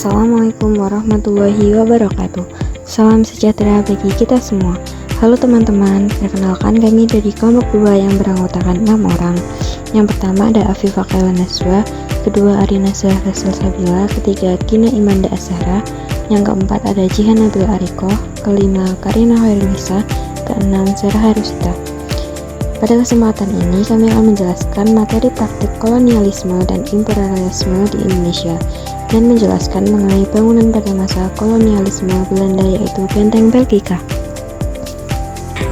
Assalamualaikum warahmatullahi wabarakatuh. Salam sejahtera bagi kita semua. Halo teman-teman, perkenalkan kami dari kelompok 2 yang beranggotakan 6 orang. Yang pertama ada Afifah Kaila Naswa, kedua Arina Rasul Sabila, ketiga Kina Imanda Azhara, yang keempat ada Jihan Nabil Ariko, kelima Karina Khairunisa, keenam Sarah Harusita. Pada kesempatan ini kami akan menjelaskan materi praktik kolonialisme dan imperialisme di Indonesia dan menjelaskan mengenai bangunan pada masa kolonialisme Belanda, yaitu Benteng Belgika.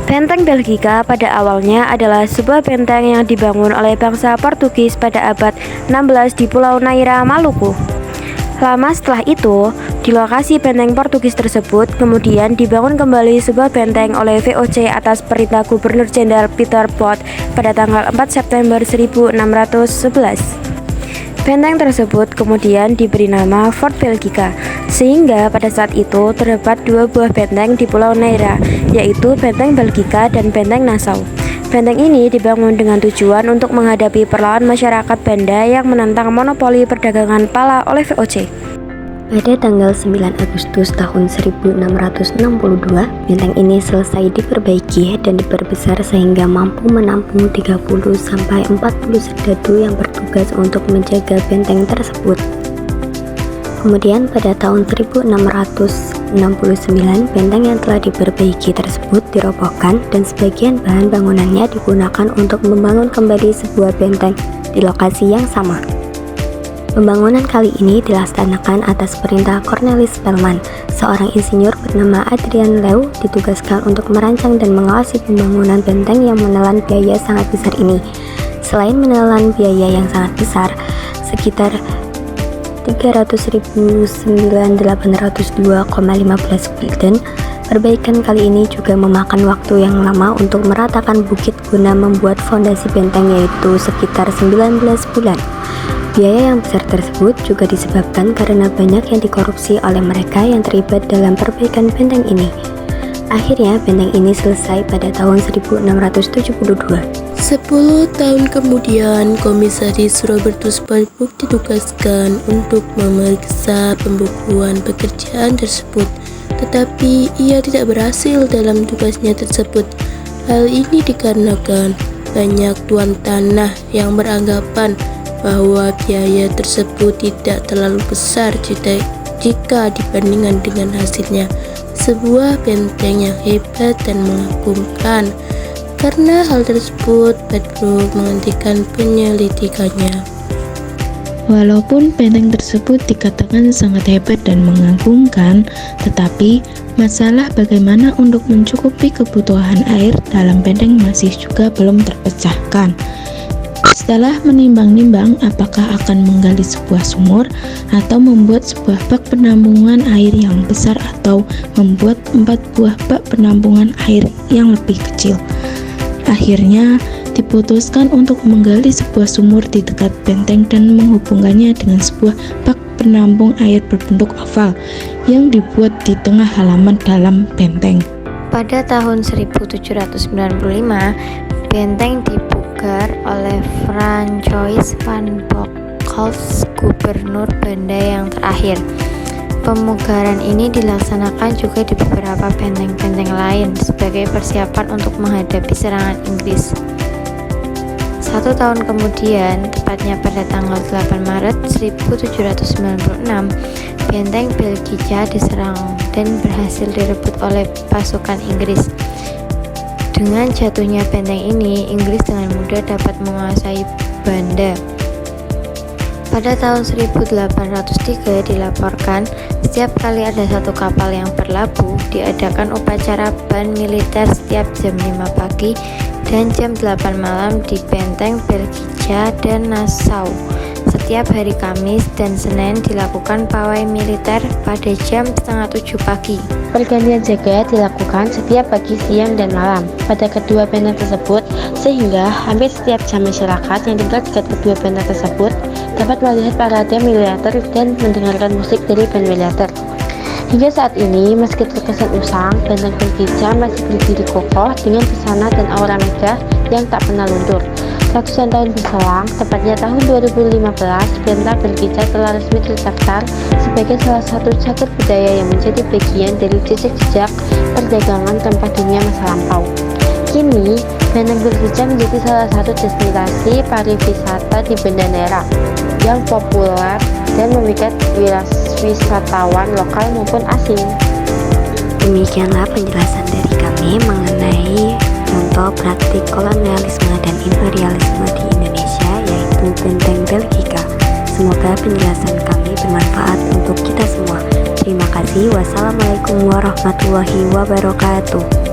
Benteng Belgika pada awalnya adalah sebuah benteng yang dibangun oleh bangsa Portugis pada abad 16 di Pulau Naira, Maluku. Lama setelah itu, di lokasi benteng Portugis tersebut kemudian dibangun kembali sebuah benteng oleh VOC atas perintah Gubernur Jenderal Peter Both pada tanggal 4 September 1611. Benteng tersebut kemudian diberi nama Fort Belgica, sehingga pada saat itu terdapat dua buah benteng di Pulau Naira, yaitu Benteng Belgica dan Benteng Nassau. Benteng ini dibangun dengan tujuan untuk menghadapi perlawanan masyarakat Banda yang menentang monopoli perdagangan pala oleh VOC. Pada tanggal 9 Agustus tahun 1662, benteng ini selesai diperbaiki dan diperbesar sehingga mampu menampung 30 sampai 40 serdadu yang bertugas untuk menjaga benteng tersebut. Kemudian pada tahun 1669, benteng yang telah diperbaiki tersebut dirobohkan dan sebagian bahan bangunannya digunakan untuk membangun kembali sebuah benteng di lokasi yang sama. Pembangunan kali ini dilaksanakan atas perintah Cornelis Spelman, seorang insinyur bernama Adrian Lew ditugaskan untuk merancang dan mengawasi pembangunan benteng yang menelan biaya sangat besar ini. Selain menelan biaya yang sangat besar, sekitar 300.9.802,15 gulden, perbaikan kali ini juga memakan waktu yang lama untuk meratakan bukit guna membuat fondasi benteng, yaitu sekitar 19 bulan. Biaya yang besar tersebut juga disebabkan karena banyak yang dikorupsi oleh mereka yang terlibat dalam perbaikan benteng ini. Akhirnya benteng ini selesai pada tahun 1672. 10 tahun kemudian, Komisaris Robertus Sparboek ditugaskan untuk memeriksa pembukuan pekerjaan tersebut, tetapi ia tidak berhasil dalam tugasnya tersebut. Hal ini dikarenakan banyak tuan tanah yang beranggapan bahwa biaya tersebut tidak terlalu besar jika dibandingkan dengan hasilnya. Sebuah benteng yang hebat dan mengagumkan. Karena hal tersebut, Sparboek menghentikan penyelidikannya. Walaupun benteng tersebut dikatakan sangat hebat dan mengagumkan, tetapi masalah bagaimana untuk mencukupi kebutuhan air dalam benteng masih juga belum terpecahkan. Setelah menimbang-nimbang apakah akan menggali sebuah sumur atau membuat sebuah bak penampungan air yang besar atau membuat 4 buah bak penampungan air yang lebih kecil. Akhirnya diputuskan untuk menggali sebuah sumur di dekat benteng dan menghubungkannya dengan sebuah bak penampung air berbentuk oval yang dibuat di tengah halaman dalam benteng. Pada tahun 1795, benteng dipugar oleh François van Bockholtz, gubernur Banda yang terakhir. Pemugaran ini dilaksanakan juga di beberapa benteng-benteng lain sebagai persiapan untuk menghadapi serangan Inggris. 1 tahun kemudian, tepatnya pada tanggal 8 Maret 1796, benteng Belgica diserang dan berhasil direbut oleh pasukan Inggris. Dengan jatuhnya benteng ini, Inggris dengan mudah dapat menguasai Banda. Pada tahun 1803 dilaporkan, setiap kali ada satu kapal yang berlabuh, diadakan upacara ban militer setiap jam 5 pagi dan jam 8 malam di benteng Belgica dan Nassau. Setiap hari Kamis dan Senin dilakukan pawai militer pada jam 6:30 pagi. Pergantian jaga dilakukan setiap pagi, siang, dan malam pada kedua benteng tersebut, sehingga hampir setiap jam masyarakat yang tinggal dekat kedua benteng tersebut dapat melihat parade militer dan mendengarkan musik dari band militer. Hingga saat ini, meski terkesan usang, benteng Belgica masih berdiri kokoh dengan pesona dan aura megah yang tak pernah luntur. Ratusan tahun berselang, tepatnya tahun 2015, Bentang Belgija telah resmi terdaftar sebagai salah satu cagar budaya yang menjadi bagian dari jejak-jejak perdagangan tempat dunia masa lampau. Kini, Bentang Belgija menjadi salah satu destinasi pariwisata di Banda Neira yang populer dan memikat wisatawan lokal maupun asing. Demikianlah penjelasan dari kami mengenai contoh praktik kolonialisme dan imperialisme di Indonesia, yaitu Benteng Belgika. Semoga penjelasan kami bermanfaat untuk kita semua. Terima kasih. Wassalamualaikum warahmatullahi wabarakatuh.